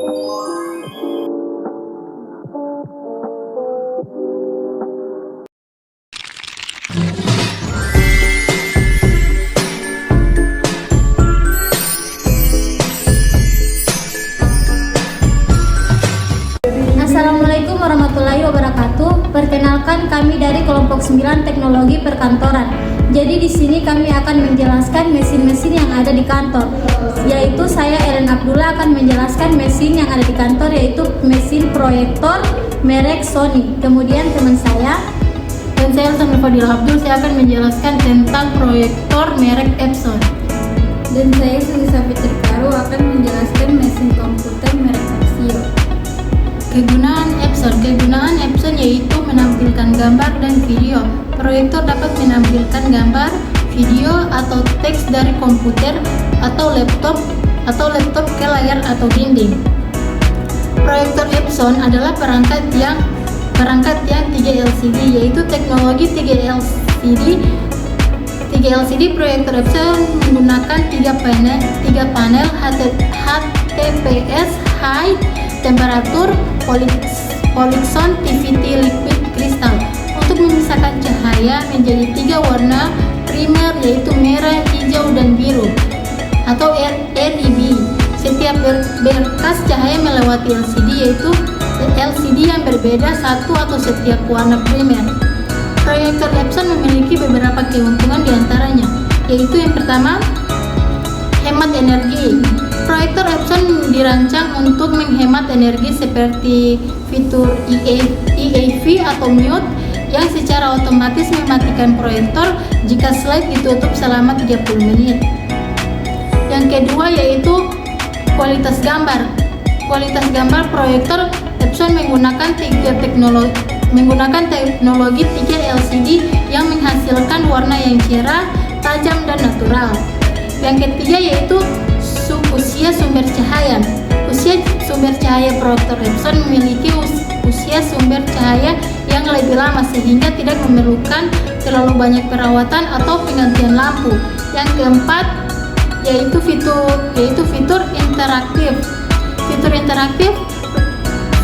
Assalamualaikum warahmatullahi wabarakatuh. Perkenalkan, kami dari kelompok 9 Teknologi Perkantoran. Jadi di sini kami akan menjelaskan mesin-mesin yang ada di kantor. Yaitu saya Ellen Abdullah akan menjelaskan mesin yang ada di kantor, yaitu mesin proyektor merek Sony. Kemudian teman saya Dan saya Elsa Fadila Abdul, saya akan menjelaskan tentang proyektor merek Epson. Dan saya Sulisa Fitri Karu akan menjelaskan mesin komputer merek Casio. Kegunaan Epson yaitu menampilkan gambar dan video. Proyektor dapat menampilkan gambar, video, atau teks dari komputer atau laptop ke layar atau dinding. Proyektor Epson adalah perangkat yang 3 LCD, yaitu teknologi 3 LCD. Proyektor Epson menggunakan 3 panel HTPS High Temperature Polyxon TFT Liquid Crystal untuk memisahkan cahaya menjadi 3 warna primer, yaitu merah, hijau, dan biru atau RGB. Setiap berkas cahaya melewati LCD, yaitu LCD yang berbeda satu atau setiap warna primer. Proyektor Epson memiliki beberapa keuntungan diantaranya, yaitu yang pertama, hemat energi. Proyektor Epson dirancang untuk menghemat energi seperti fitur EAV atau mute yang secara otomatis mematikan proyektor jika slide ditutup selama 30 menit. Yang kedua yaitu kualitas gambar. Kualitas gambar proyektor Epson menggunakan teknologi 3 LCD yang menghasilkan warna yang cerah, tajam, dan natural. Yang ketiga yaitu usia sumber cahaya. Usia sumber cahaya proyektor Epson memiliki usia sumber cahaya yang lebih lama sehingga tidak memerlukan terlalu banyak perawatan atau penggantian lampu. Yang keempat yaitu fitur interaktif.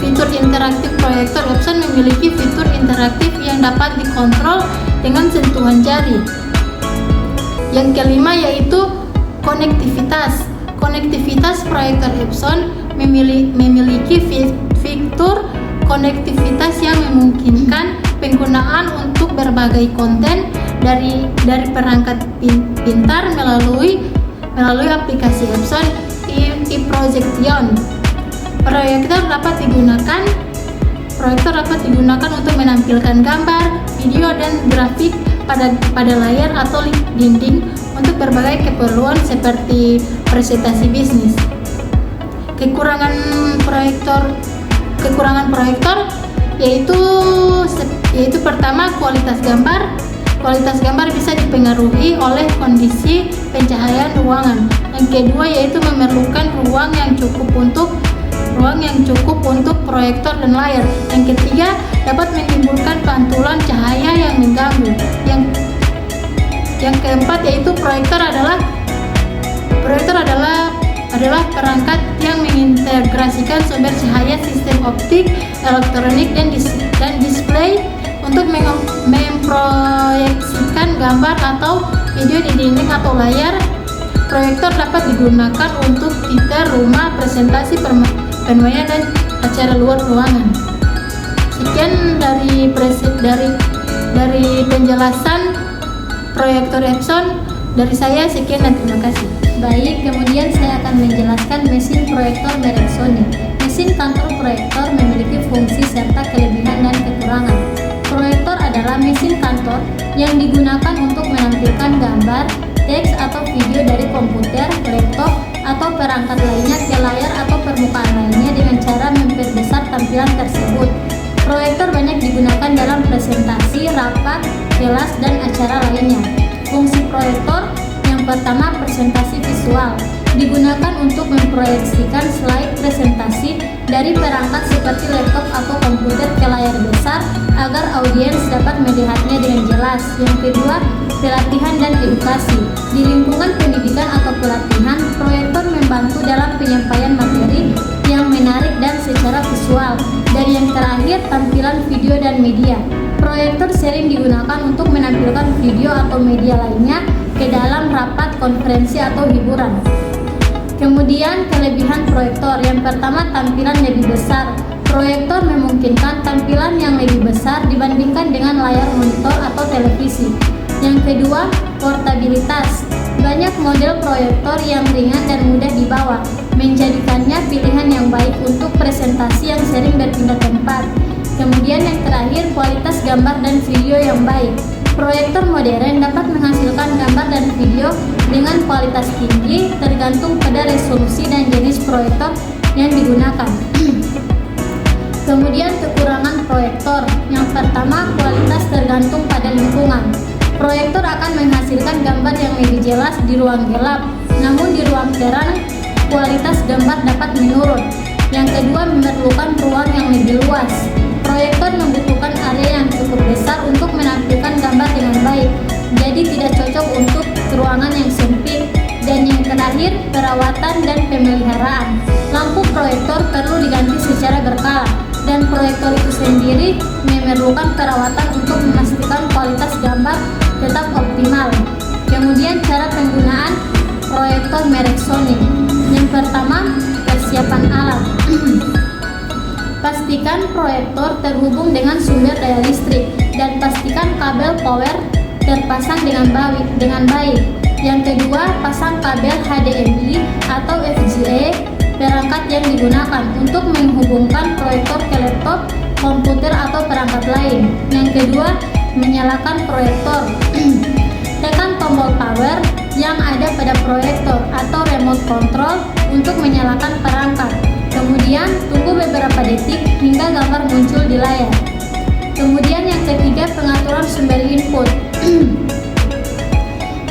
Fitur interaktif proyektor Epson memiliki fitur interaktif yang dapat dikontrol dengan sentuhan jari. Yang kelima yaitu konektivitas. Konektivitas proyektor Epson memiliki fitur konektivitas yang memungkinkan penggunaan untuk berbagai konten dari perangkat pintar melalui aplikasi Epson eProjection. Proyektor dapat digunakan untuk menampilkan gambar, video, dan grafik pada layar atau dinding untuk berbagai keperluan seperti presentasi bisnis. Kekurangan proyektor yaitu pertama, kualitas gambar. Kualitas gambar bisa dipengaruhi oleh kondisi pencahayaan ruangan. Yang kedua yaitu memerlukan ruang yang cukup untuk proyektor dan layar. Yang ketiga dapat menimbulkan pantulan cahaya yang mengganggu. Yang keempat yaitu proyektor adalah perangkat yang mengintegrasikan sumber cahaya, sistem optik, elektronik, dan display untuk memproyeksikan gambar atau video di dinding atau layar. Proyektor dapat digunakan untuk teater, rumah, presentasi, penuaian, dan acara luar ruangan. Sekian dari penjelasan proyektor Epson dari saya. Sekian dan terima kasih. Baik, kemudian saya akan menjelaskan mesin proyektor merek Sony. Mesin kantor proyektor memiliki fungsi serta kelebihan dan kekurangan. Proyektor adalah mesin kantor yang digunakan untuk menampilkan gambar, teks, atau video dari komputer, laptop, atau perangkat lainnya ke layar atau permukaan lainnya dengan cara memperbesar tampilan tersebut. Proyektor banyak digunakan dalam presentasi, rapat, kelas, dan acara lainnya. Fungsi proyektor yang pertama, presentasi visual. Digunakan untuk memproyeksikan slide presentasi dari perangkat seperti laptop atau komputer ke layar besar agar audiens dapat melihatnya dengan jelas. Yang kedua, pelatihan dan edukasi. Di lingkungan pendidikan atau pelatihan, proyektor membantu dalam penyampaian materi yang menarik dan secara visual. Dan yang terakhir, tampilan video dan media. Proyektor sering digunakan untuk menampilkan video atau media lainnya ke dalam rapat, konferensi, atau hiburan. Kemudian kelebihan proyektor. Yang pertama, tampilan lebih besar. Proyektor memungkinkan tampilan yang lebih besar dibandingkan dengan layar monitor atau televisi. Yang kedua, portabilitas. Banyak model proyektor yang ringan dan mudah dibawa, menjadikannya pilihan yang baik untuk presentasi yang sering berpindah tempat. Kemudian yang terakhir, kualitas gambar dan video yang baik. Proyektor modern dapat menghasilkan gambar dan video dengan kualitas tinggi tergantung pada resolusi dan jenis proyektor yang digunakan. Kemudian kekurangan proyektor. Yang pertama, kualitas tergantung pada lingkungan. Proyektor akan menghasilkan gambar yang lebih jelas di ruang gelap, namun di ruang terang kualitas gambar dapat menurun. Yang kedua, memerlukan ruang yang lebih luas. Proyektor membutuhkan area yang cukup besar untuk menampilkan gambar dengan baik, jadi tidak cocok untuk ruangan yang sempit. Dan yang terakhir, perawatan dan pemeliharaan. Lampu proyektor perlu diganti secara berkala, dan proyektor itu sendiri memerlukan perawatan untuk memastikan kualitas gambar tetap optimal. Kemudian cara penggunaan proyektor merek Sony. Yang pertama, persiapan alat. Pastikan proyektor terhubung dengan sumber daya listrik dan pastikan kabel power terpasang dengan baik. Yang kedua, pasang kabel HDMI atau VGA perangkat yang digunakan untuk menghubungkan proyektor ke laptop, komputer atau perangkat lain. Yang kedua, menyalakan proyektor. Tekan tombol power yang ada pada proyektor atau remote control untuk menyalakan perangkat. Kemudian tunggu beberapa detik hingga gambar muncul di layar. Kemudian yang ketiga, pengaturan sumber input.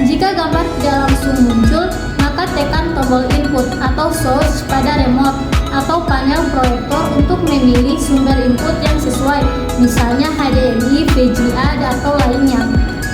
Jika gambar tidak langsung muncul, maka tekan tombol input atau source pada remote atau panel proyektor untuk memilih sumber input yang sesuai, misalnya HDMI, VGA, atau lainnya.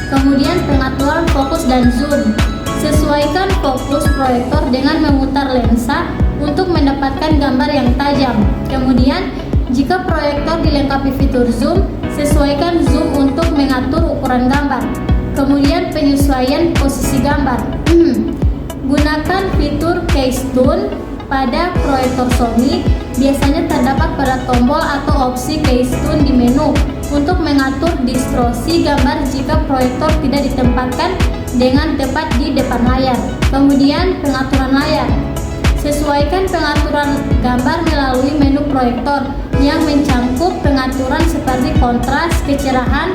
Kemudian pengaturan fokus dan zoom. Sesuaikan fokus proyektor dengan memutar lensa untuk mendapatkan gambar yang tajam. Kemudian, jika proyektor dilengkapi fitur zoom, sesuaikan zoom untuk mengatur ukuran gambar. Kemudian penyesuaian posisi gambar. Gunakan fitur Keystone pada proyektor Sony. Biasanya terdapat pada tombol atau opsi Keystone di menu untuk mengatur distorsi gambar jika proyektor tidak ditempatkan dengan tepat di depan layar. Kemudian pengaturan layar. Sesuaikan pengaturan gambar melalui menu proyektor yang mencangkup pengaturan seperti kontras, kecerahan,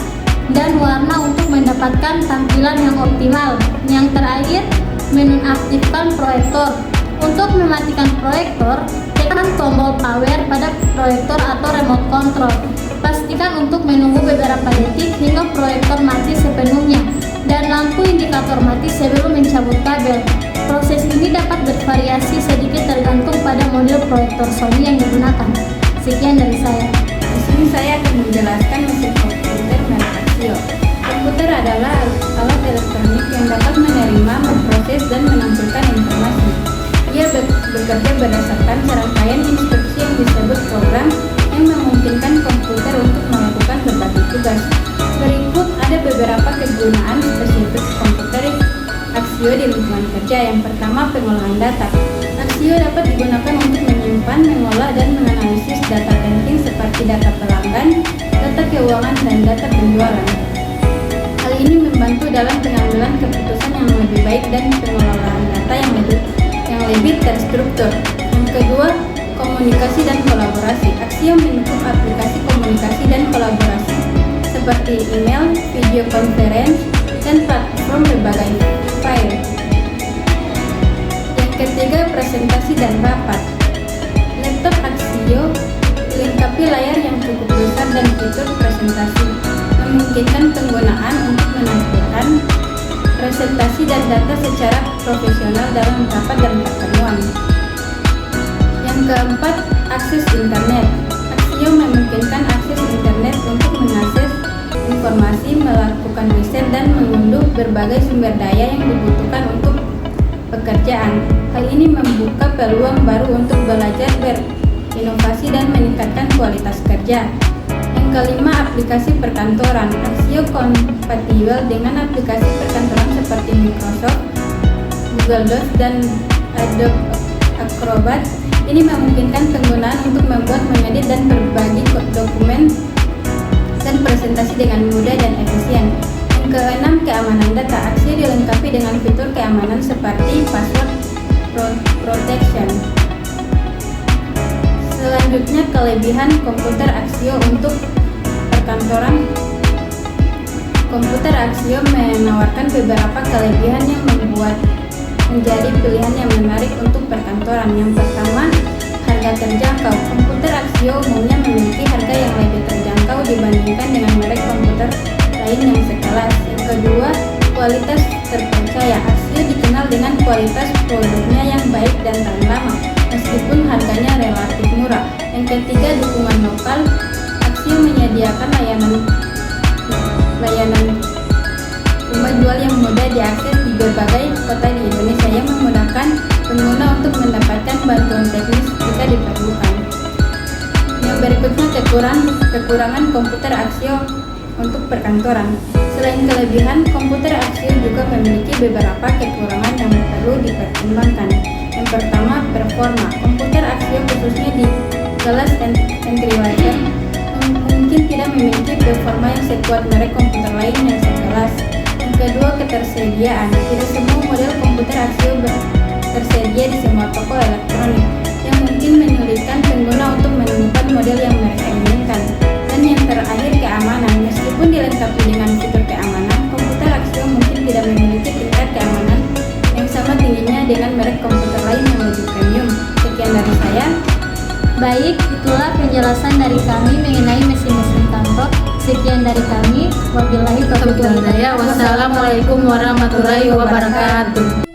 dan warna untuk mendapatkan tampilan yang optimal. Yang terakhir, menonaktifkan proyektor. Untuk mematikan proyektor, tekan tombol power pada proyektor atau remote control. Pastikan untuk menunggu beberapa detik hingga proyektor mati sepenuhnya dan lampu indikator mati sebelum mencabut kabel. Proses ini dapat bervariasi sedikit tergantung pada model proyektor Sony yang digunakan. Sekian dari saya. Di sini saya akan menjelaskan mesin komputer merek Axio. Komputer adalah alat elektronik yang dapat menerima, memproses, dan menampilkan informasi. Ia bekerja berdasarkan serangkaian instruksi yang disebut program yang memungkinkan komputer untuk melakukan berbagai tugas. Berikut ada beberapa kegunaan spesifik komputer Axio di lingkungan kerja. Yang pertama, pengolahan data. Axio dapat digunakan untuk menyimpan, mengolah, dan menganalisis data penting seperti data pelanggan, data keuangan, dan data penjualan. Hal ini membantu dalam pengambilan keputusan yang lebih baik dan pengelolaan data yang lebih terstruktur. Yang kedua, komunikasi dan kolaborasi. Axio mendukung aplikasi komunikasi dan kolaborasi seperti email, video conference, dan platform berbagai file. Yang ketiga, presentasi dan rapat. Laptop Axio dilengkapi layar yang cukup besar dan fitur presentasi, memungkinkan penggunaan untuk menampilkan presentasi dan data secara profesional dalam rapat dan pertemuan. Yang keempat, akses internet. Axio memungkinkan akses internet untuk mengakses informasi, melakukan riset, dan mengunduh berbagai sumber daya yang dibutuhkan untuk pekerjaan. Hal ini membuka peluang baru untuk belajar inovasi dan meningkatkan kualitas kerja. Yang kelima, aplikasi perkantoran. Axio kompatibel dengan aplikasi perkantoran seperti Microsoft, Google Docs, dan Adobe Acrobat. Ini memungkinkan penggunaan untuk membuat, mengedit, dan berbagi dokumen dan presentasi dengan mudah dan efisien. Yang keenam, keamanan data. Axio dilengkapi dengan fitur keamanan seperti password protection. Selanjutnya, kelebihan komputer Axio untuk perkantoran. Komputer Axio menawarkan beberapa kelebihan yang membuat menjadi pilihan yang menarik untuk perkantoran. Yang pertama, harga terjangkau. Komputer Axio umumnya memiliki harga yang lebih terjangkau dibandingkan dengan merek komputer lain yang sekelas. Yang kedua, kualitas terpercaya. Axio dikenal dengan kualitas produknya yang baik dan tahan lama, meskipun harganya relatif murah. Yang ketiga, dukungan lokal. Axio menyediakan layanan rumah jual yang mudah diakses di berbagai kota di Indonesia, yang memudahkan pengguna untuk mendapatkan bantuan teknis jika diperlukan. Yang berikutnya, kekurangan komputer Axio untuk perkantoran. Selain kelebihan, komputer Axio juga memiliki beberapa kekurangan yang perlu dipertimbangkan. Yang pertama, performa. Komputer Axio khususnya di kelas entry level mungkin tidak memiliki performa yang sekuat merek komputer lain yang sekelas. Yang kedua, ketersediaan. Tidak semua model komputer Axio tersedia di semua toko elektronik, yang mungkin menyulitkan pengguna untuk menemukan model yang mereka inginkan. Dan yang terakhir, keamanan. Meskipun dilengkapi dengan fitur keamanan, komputer Axio mungkin tidak memiliki tingkat keamanan yang sama tingginya dengan merek komputer lain yang lebih premium. Sekian dari saya. Baik, itulah penjelasan dari kami mengenai mesin-mesin kantor. Sekian dari kami. Wabillahi taufiq wal hidayah. Wassalamualaikum warahmatullahi wabarakatuh.